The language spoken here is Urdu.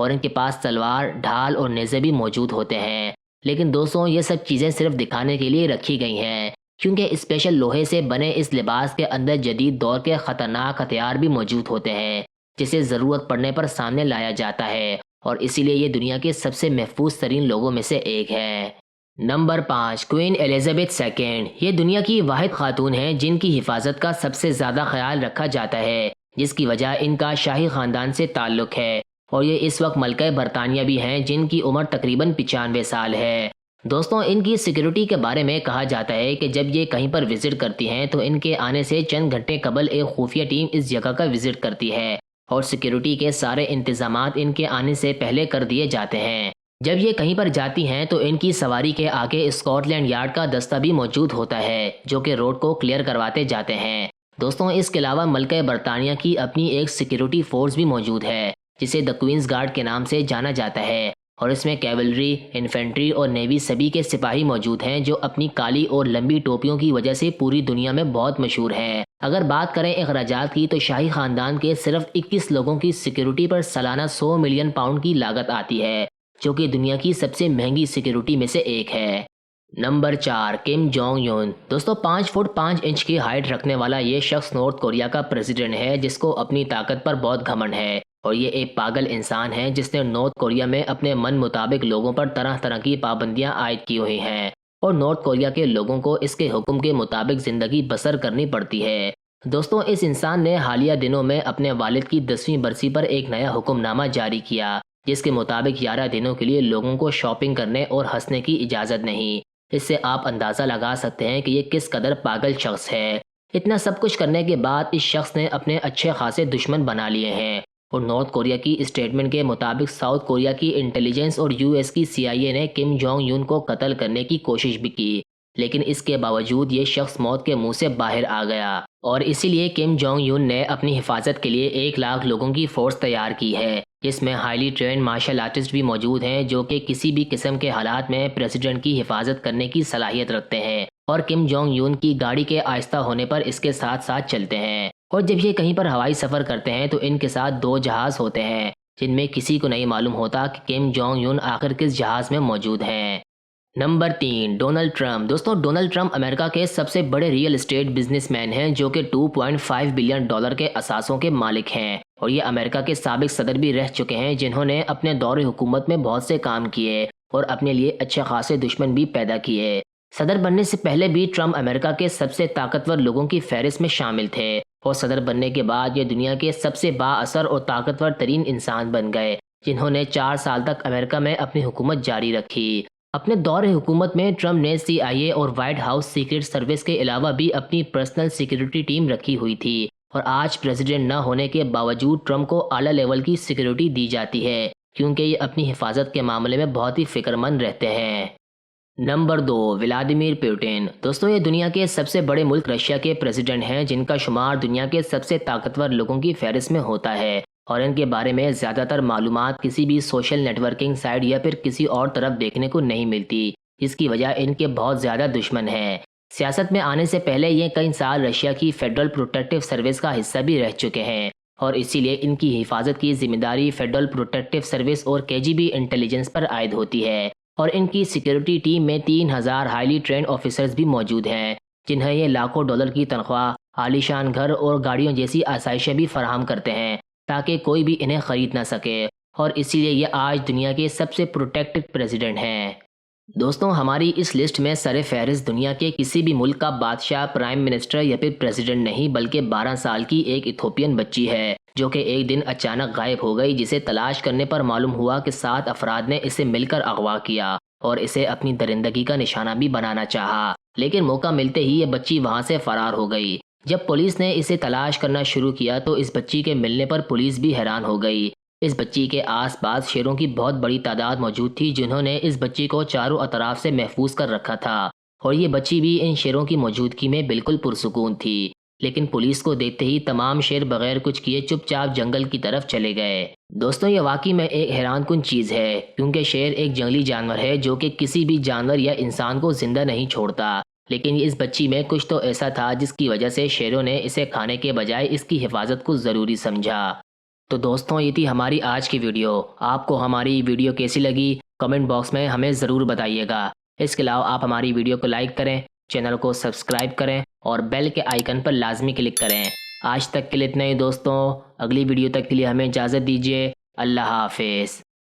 اور ان کے پاس تلوار، ڈھال اور نیزے بھی موجود ہوتے ہیں۔ لیکن دوستوں یہ سب چیزیں صرف دکھانے کے لیے رکھی گئی ہیں، کیونکہ اسپیشل لوہے سے بنے اس لباس کے اندر جدید دور کے خطرناک ہتھیار بھی موجود ہوتے ہیں، جسے ضرورت پڑنے پر سامنے لایا جاتا ہے، اور اسی لیے یہ دنیا کے سب سے محفوظ ترین لوگوں میں سے ایک ہے۔ Number 5، Queen Elizabeth second. یہ دنیا کی واحد خاتون ہیں جن کی حفاظت کا سب سے زیادہ خیال رکھا جاتا ہے، جس کی وجہ ان کا شاہی خاندان سے تعلق ہے، اور یہ اس وقت ملکہ برطانیہ بھی ہیں جن کی عمر تقریباً 95 سال ہے۔ دوستوں ان کی سیکیورٹی کے بارے میں کہا جاتا ہے کہ جب یہ کہیں پر وزٹ کرتی ہیں تو ان کے آنے سے چند گھنٹے قبل ایک خفیہ ٹیم اس جگہ کا وزٹ کرتی ہے، اور سیکیورٹی کے سارے انتظامات ان کے آنے سے پہلے کر دیے جاتے ہیں۔ جب یہ کہیں پر جاتی ہیں تو ان کی سواری کے آگے اسکاٹ لینڈ یارڈ کا دستہ بھی موجود ہوتا ہے، جو کہ روڈ کو کلیئر کرواتے جاتے ہیں۔ دوستوں اس کے علاوہ ملکہ برطانیہ کی اپنی ایک سیکیورٹی فورس بھی موجود ہے، جسے دی کوئینز گارڈ کے نام سے جانا جاتا ہے، اور اس میں کیولری، انفینٹری اور نیوی سبھی کے سپاہی موجود ہیں جو اپنی کالی اور لمبی ٹوپیوں کی وجہ سے پوری دنیا میں بہت مشہور ہیں۔ اگر بات کریں اخراجات کی تو شاہی خاندان کے صرف 21 لوگوں کی سیکیورٹی پر سالانہ 100 ملین پاؤنڈ کی لاگت آتی ہے، جو کہ دنیا کی سب سے مہنگی سیکیورٹی میں سے ایک ہے۔ نمبر 4، کم جونگ یون۔ دوستوں 5 فٹ 5 انچ کی ہائٹ رکھنے والا یہ شخص نارتھ کوریا کا پریزیڈنٹ ہے، جس کو اپنی طاقت پر بہت گھمنڈ ہے، اور یہ ایک پاگل انسان ہے جس نے نارتھ کوریا میں اپنے من مطابق لوگوں پر طرح طرح کی پابندیاں عائد کی ہوئی ہیں، اور نارتھ کوریا کے لوگوں کو اس کے حکم کے مطابق زندگی بسر کرنی پڑتی ہے۔ دوستوں اس انسان نے حالیہ دنوں میں اپنے والد کی 10ویں برسی پر ایک نیا حکم نامہ جاری کیا، جس کے مطابق 11 دنوں کے لیے لوگوں کو شاپنگ کرنے اور ہنسنے کی اجازت نہیں۔ اس سے آپ اندازہ لگا سکتے ہیں کہ یہ کس قدر پاگل شخص ہے۔ اتنا سب کچھ کرنے کے بعد اس شخص نے اپنے اچھے خاصے دشمن بنا لیے ہیں، اور نارتھ کوریا کی اسٹیٹمنٹ کے مطابق ساؤتھ کوریا کی انٹیلیجنس اور US کی CIA نے کم جونگ یون کو قتل کرنے کی کوشش بھی کی، لیکن اس کے باوجود یہ شخص موت کے منہ سے باہر آ گیا، اور اسی لیے کم جونگ یون نے اپنی حفاظت کے لیے 1 لاکھ لوگوں کی فورس تیار کی ہے، جس میں ہائیلی ٹرینڈ مارشل آرٹسٹ بھی موجود ہیں جو کہ کسی بھی قسم کے حالات میں پریزیڈنٹ کی حفاظت کرنے کی صلاحیت رکھتے ہیں، اور کم جونگ یون کی گاڑی کے آہستہ ہونے پر اس کے ساتھ ساتھ چلتے ہیں۔ اور جب یہ کہیں پر ہوائی سفر کرتے ہیں تو ان کے ساتھ 2 جہاز ہوتے ہیں، جن میں کسی کو نہیں معلوم ہوتا کہ کم جونگ یون آخر کس جہاز میں موجود ہیں۔ Number 3، Donald Trump. دوستوں ڈونلڈ ٹرمپ امریکہ کے سب سے بڑے ریئل اسٹیٹ بزنس مین ہیں جو کہ $2.5 بلین کے اثاثوں کے مالک ہیں، اور یہ امریکہ کے سابق صدر بھی رہ چکے ہیں جنہوں نے اپنے دور حکومت میں بہت سے کام کیے اور اپنے لیے اچھے خاصے دشمن بھی پیدا کیے۔ صدر بننے سے پہلے بھی ٹرمپ امریکہ کے سب سے طاقتور لوگوں کی فہرست میں شامل تھے، اور صدر بننے کے بعد یہ دنیا کے سب سے با اثر اور طاقتور ترین انسان بن گئے، جنہوں نے 4 سال تک امریکہ میں اپنی حکومت جاری رکھی۔ اپنے دور حکومت میں ٹرمپ نے CIA اور وائٹ ہاؤس سیکرٹ سروس کے علاوہ بھی اپنی پرسنل سیکیورٹی ٹیم رکھی ہوئی تھی، اور آج پریزیڈنٹ نہ ہونے کے باوجود ٹرمپ کو اعلیٰ لیول کی سیکیورٹی دی جاتی ہے، کیونکہ یہ اپنی حفاظت کے معاملے میں بہت ہی فکر مند رہتے ہیں۔ Number 2، Vladimir Putin. دوستوں یہ دنیا کے سب سے بڑے ملک رشیا کے پریزیڈنٹ ہیں جن کا شمار دنیا کے سب سے طاقتور لوگوں کی فہرست میں ہوتا ہے، اور ان کے بارے میں زیادہ تر معلومات کسی بھی سوشل نیٹ ورکنگ سائٹ یا پھر کسی اور طرف دیکھنے کو نہیں ملتی، جس کی وجہ ان کے بہت زیادہ دشمن ہیں۔ سیاست میں آنے سے پہلے یہ کئی سال رشیا کی فیڈرل پروٹیکٹیو سروس کا حصہ بھی رہ چکے ہیں، اور اسی لیے ان کی حفاظت کی ذمہ داری فیڈرل پروٹیکٹیو سروس اور KGB انٹیلیجنس پر عائد ہوتی ہے، اور ان کی سیکیورٹی ٹیم میں 3000 ہائیلی ٹرینڈ آفیسرز بھی موجود ہیں، جنہیں یہ لاکھوں ڈالر کی تنخواہ، عالیشان گھر اور گاڑیوں جیسی آسائشیں بھی فراہم کرتے ہیں تاکہ کوئی بھی انہیں خرید نہ سکے، اور اسی لیے یہ آج دنیا کے سب سے پروٹیکٹڈ پریزیڈنٹ ہیں۔ دوستوں ہماری اس لسٹ میں سر فہرست دنیا کے کسی بھی ملک کا بادشاہ، پرائم منسٹر یا پھر پریزیڈنٹ نہیں، بلکہ 12 سال کی ایک ایتھوپین بچی ہے جو کہ ایک دن اچانک غائب ہو گئی، جسے تلاش کرنے پر معلوم ہوا کہ 7 افراد نے اسے مل کر اغوا کیا اور اسے اپنی درندگی کا نشانہ بھی بنانا چاہا، لیکن موقع ملتے ہی یہ بچی وہاں سے فرار ہو گئی۔ جب پولیس نے اسے تلاش کرنا شروع کیا تو اس بچی کے ملنے پر پولیس بھی حیران ہو گئی۔ اس بچی کے آس پاس شیروں کی بہت بڑی تعداد موجود تھی جنہوں نے اس بچی کو چاروں اطراف سے محفوظ کر رکھا تھا، اور یہ بچی بھی ان شیروں کی موجودگی میں بالکل پرسکون تھی، لیکن پولیس کو دیکھتے ہی تمام شیر بغیر کچھ کیے چپ چاپ جنگل کی طرف چلے گئے۔ دوستوں یہ واقعی میں ایک حیران کن چیز ہے، کیونکہ شیر ایک جنگلی جانور ہے جو کہ کسی بھی جانور یا انسان کو زندہ نہیں چھوڑتا، لیکن اس بچی میں کچھ تو ایسا تھا جس کی وجہ سے شیروں نے اسے کھانے کے بجائے اس کی حفاظت کو ضروری سمجھا۔ تو دوستوں یہ تھی ہماری آج کی ویڈیو. آپ کو ہماری ویڈیو کیسی لگی کمنٹ باکس میں ہمیں ضرور بتائیے گا. اس کے علاوہ آپ ہماری ویڈیو کو لائک کریں، چینل کو سبسکرائب کریں اور بیل کے آئیکن پر لازمی کلک کریں. آج تک کے لیے اتنا ہی دوستوں، اگلی ویڈیو تک کے لیے ہمیں اجازت دیجیے. اللہ حافظ.